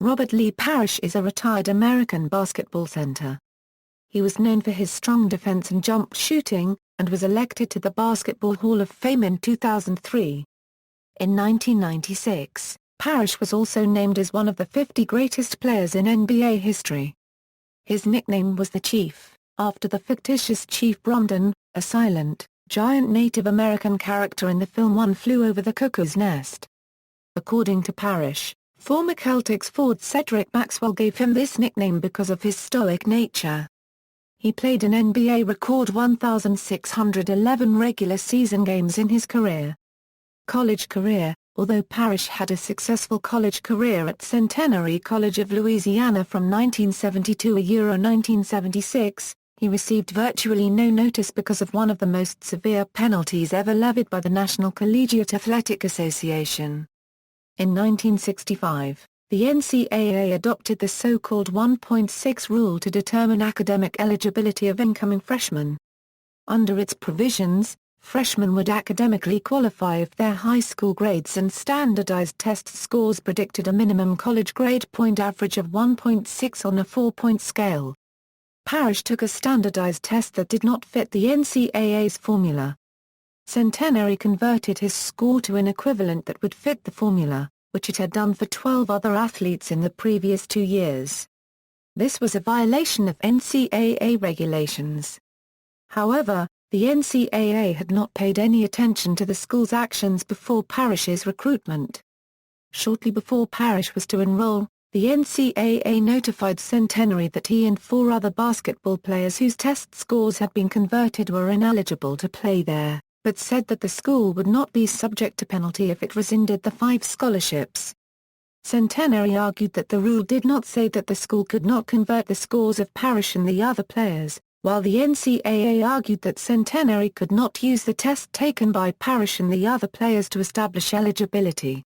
Robert Lee Parish is a retired American basketball center. He was known for his strong defense and jump shooting, and was elected to the Basketball Hall of Fame in 2003. In 1996, Parish was also named as one of the 50 greatest players in NBA history. His nickname was the Chief, after the fictitious Chief Bromden, a silent, giant Native American character in the film One Flew Over the Cuckoo's Nest. According to Parish, former Celtics forward Cedric Maxwell gave him this nickname because of his stoic nature. He played an NBA record 1,611 regular season games in his career. College career. Although Parish had a successful college career at Centenary College of Louisiana from 1972 to 1976, he received virtually no notice because of one of the most severe penalties ever levied by the National Collegiate Athletic Association. In 1965, the NCAA adopted the so-called 1.6 rule to determine academic eligibility of incoming freshmen. Under its provisions, freshmen would academically qualify if their high school grades and standardized test scores predicted a minimum college grade point average of 1.6 on a 4-point scale. Parish took a standardized test that did not fit the NCAA's formula. Centenary converted his score to an equivalent that would fit the formula, which it had done for 12 other athletes in the previous 2 years. This was a violation of NCAA regulations. However, the NCAA had not paid any attention to the school's actions before Parish's recruitment. Shortly before Parish was to enroll, the NCAA notified Centenary that he and 4 other basketball players whose test scores had been converted were ineligible to play there, but said that the school would not be subject to penalty if it rescinded the 5 scholarships. Centenary argued that the rule did not say that the school could not convert the scores of Parish and the other players, while the NCAA argued that Centenary could not use the test taken by Parish and the other players to establish eligibility.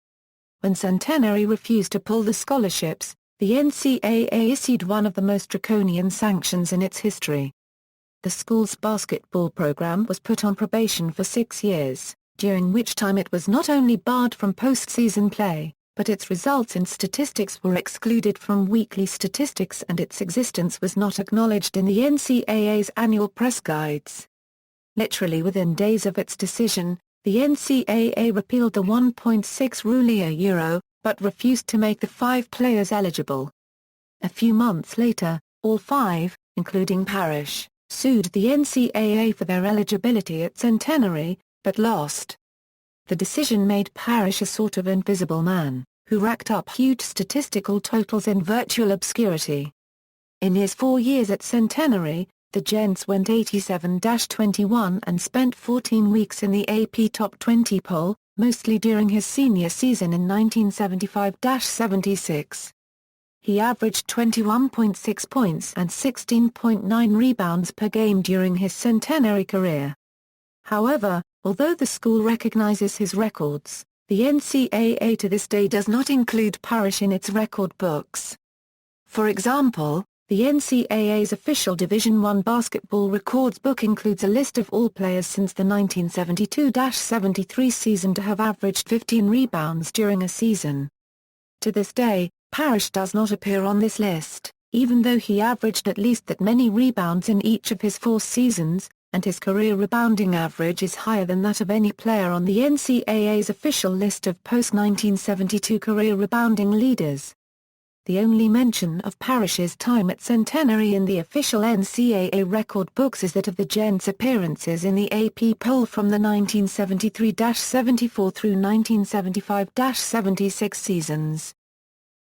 When Centenary refused to pull the scholarships, the NCAA issued one of the most draconian sanctions in its history. The school's basketball program was put on probation for 6 years, during which time it was not only barred from postseason play, but its results in statistics were excluded from weekly statistics and its existence was not acknowledged in the NCAA's annual press guides. Literally within days of its decision, the NCAA repealed the 1.6 rule but refused to make the 5 players eligible. A few months later, all 5, including Parish, sued the NCAA for their eligibility at Centenary, but lost. The decision made Parish a sort of invisible man, who racked up huge statistical totals in virtual obscurity. In his 4 years at Centenary, the Gents went 87-21 and spent 14 weeks in the AP Top 20 poll, mostly during his senior season in 1975-76. He averaged 21.6 points and 16.9 rebounds per game during his Centenary career. However, although the school recognizes his records, the NCAA to this day does not include Parish in its record books. For example, the NCAA's official Division I basketball records book includes a list of all players since the 1972-73 season to have averaged 15 rebounds during a season. To this day, Parish does not appear on this list, even though he averaged at least that many rebounds in each of his 4 seasons, and his career rebounding average is higher than that of any player on the NCAA's official list of post-1972 career rebounding leaders. The only mention of Parish's time at Centenary in the official NCAA record books is that of the Gents' appearances in the AP poll from the 1973-74 through 1975-76 seasons.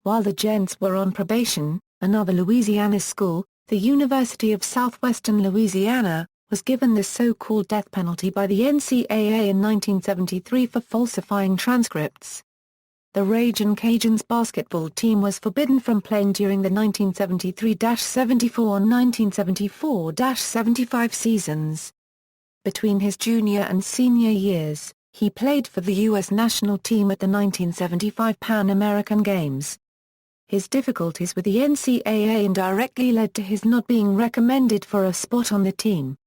While the Gents were on probation, another Louisiana school, the University of Southwestern Louisiana, was given the so-called death penalty by the NCAA in 1973 for falsifying transcripts. The Ragin' Cajuns basketball team was forbidden from playing during the 1973-74 and 1974-75 seasons. Between his junior and senior years, he played for the U.S. national team at the 1975 Pan American Games. His difficulties with the NCAA indirectly led to his not being recommended for a spot on the team.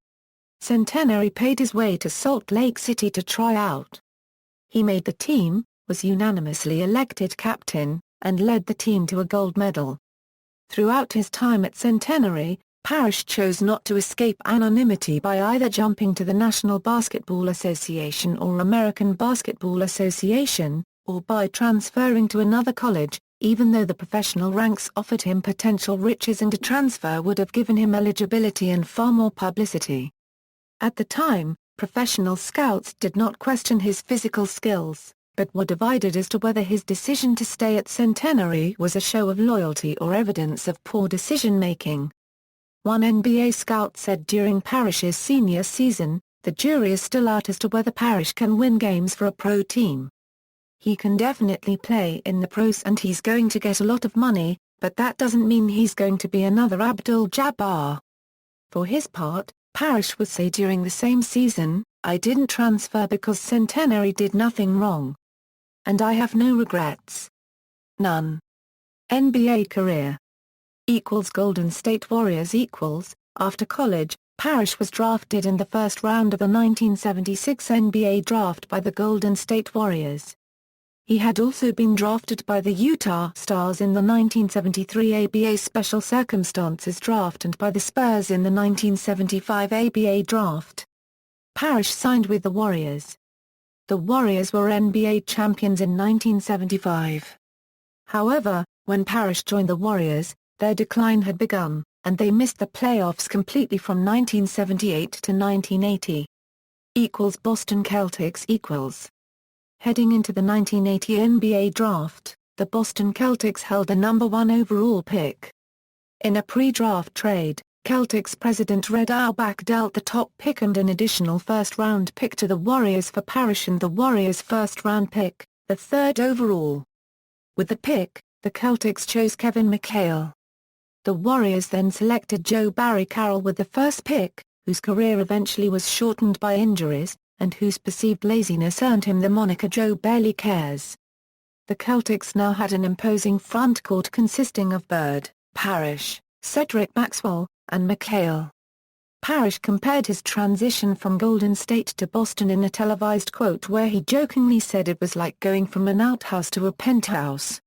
Centenary paid his way to Salt Lake City to try out. He made the team, was unanimously elected captain, and led the team to a gold medal. Throughout his time at Centenary, Parish chose not to escape anonymity by either jumping to the National Basketball Association or American Basketball Association, or by transferring to another college, even though the professional ranks offered him potential riches and a transfer would have given him eligibility and far more publicity. At the time, professional scouts did not question his physical skills, but were divided as to whether his decision to stay at Centenary was a show of loyalty or evidence of poor decision-making. One NBA scout said during Parish's senior season, "The jury is still out as to whether Parish can win games for a pro team. He can definitely play in the pros and he's going to get a lot of money, but that doesn't mean he's going to be another Abdul-Jabbar." For his part, Parish would say during the same season, "I didn't transfer because Centenary did nothing wrong. And I have no regrets. None." NBA career Golden State Warriors After college, Parish was drafted in the first round of the 1976 NBA draft by the Golden State Warriors. He had also been drafted by the Utah Stars in the 1973 ABA Special Circumstances draft and by the Spurs in the 1975 ABA draft. Parish signed with the Warriors. The Warriors were NBA champions in 1975. However, when Parish joined the Warriors, their decline had begun, and they missed the playoffs completely from 1978 to 1980. Boston Celtics Heading into the 1980 NBA draft, the Boston Celtics held a number 1 overall pick. In a pre-draft trade, Celtics president Red Auerbach dealt the top pick and an additional first-round pick to the Warriors for Parish and the Warriors' first-round pick, the 3rd overall. With the pick, the Celtics chose Kevin McHale. The Warriors then selected Joe Barry Carroll with the first pick, whose career eventually was shortened by injuries, and whose perceived laziness earned him the moniker Joe Barely Cares. The Celtics now had an imposing frontcourt consisting of Bird, Parish, Cedric Maxwell, and McHale. Parish compared his transition from Golden State to Boston in a televised quote where he jokingly said it was like going from an outhouse to a penthouse.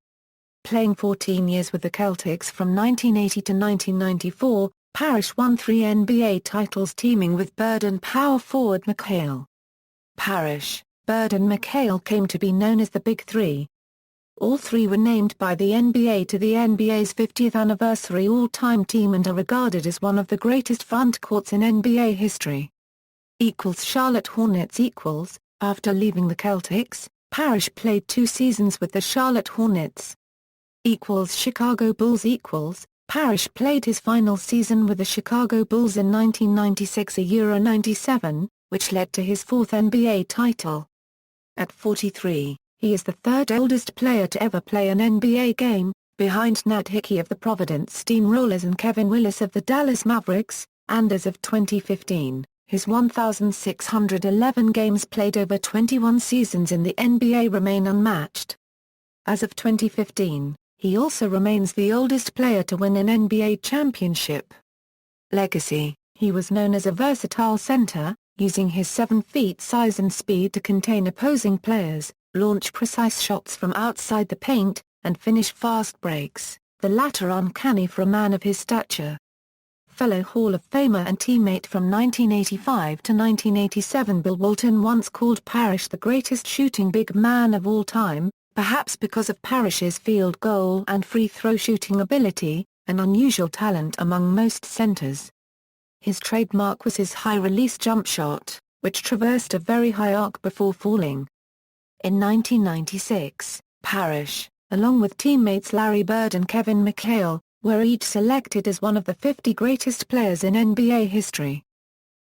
Playing 14 years with the Celtics from 1980 to 1994, Parish won 3 NBA titles teaming with Bird and power forward McHale. Parish, Bird and McHale came to be known as the Big Three. All three were named by the NBA to the NBA's 50th anniversary all-time team and are regarded as one of the greatest frontcourts in NBA history. Charlotte Hornets After leaving the Celtics, Parish played 2 seasons with the Charlotte Hornets. Chicago Bulls Parish played his final season with the Chicago Bulls in 1996 Euro 97, which led to his 4th NBA title. At 43, he is the 3rd oldest player to ever play an NBA game, behind Nat Hickey of the Providence Steamrollers and Kevin Willis of the Dallas Mavericks, and as of 2015, his 1,611 games played over 21 seasons in the NBA remain unmatched. As of 2015, he also remains the oldest player to win an NBA championship. Legacy: he was known as a versatile center, using his 7 feet size and speed to contain opposing players, launch precise shots from outside the paint, and finish fast breaks, the latter uncanny for a man of his stature. Fellow Hall of Famer and teammate from 1985 to 1987 Bill Walton once called Parish the greatest shooting big man of all time, perhaps because of Parish's field goal and free throw shooting ability, an unusual talent among most centers. His trademark was his high-release jump shot, which traversed a very high arc before falling. In 1996, Parish, along with teammates Larry Bird and Kevin McHale, were each selected as one of the 50 greatest players in NBA history.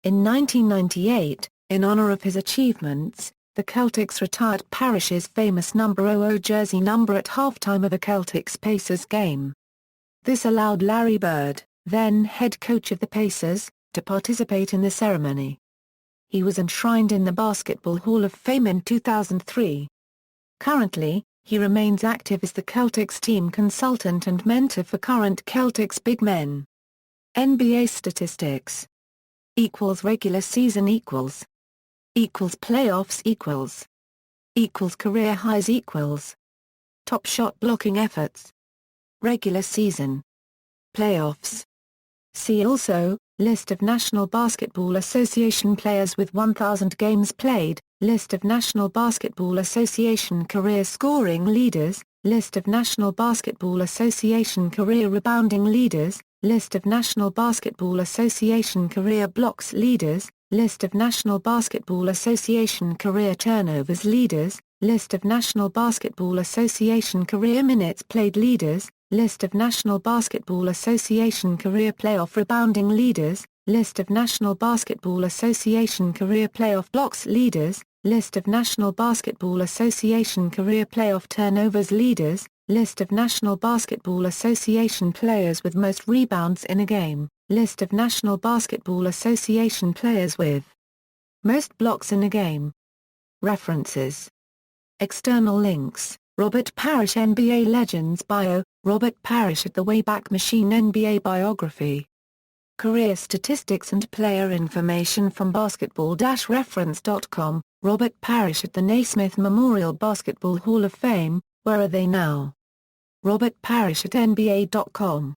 In 1998, in honor of his achievements, the Celtics retired Parish's famous number 00 jersey number at halftime of a Celtics-Pacers game. This allowed Larry Bird, then head coach of the Pacers, to participate in the ceremony. He was enshrined in the Basketball Hall of Fame in 2003. Currently, he remains active as the Celtics team consultant and mentor for current Celtics big men. NBA statistics Regular season Playoffs Career highs Top shot blocking efforts. Regular season. Playoffs. See also, List of National Basketball Association players with 1,000 games played, List of National Basketball Association career scoring leaders, List of National Basketball Association career rebounding leaders, List of National Basketball Association career blocks leaders, List of National Basketball Association career turnovers leaders, List of National Basketball Association career minutes played leaders, List of National Basketball Association career playoff rebounding leaders, List of National Basketball Association career playoff blocks leaders, List of National Basketball Association career playoff turnovers leaders, List of National Basketball Association players with most rebounds in a game, List of National Basketball Association players with most blocks in a game. References. External links: Robert Parish NBA Legends Bio, Robert Parish at the Wayback Machine NBA Biography. Career statistics and player information from basketball-reference.com, Robert Parish at the Naismith Memorial Basketball Hall of Fame, Where Are They Now? Robert Parish at NBA.com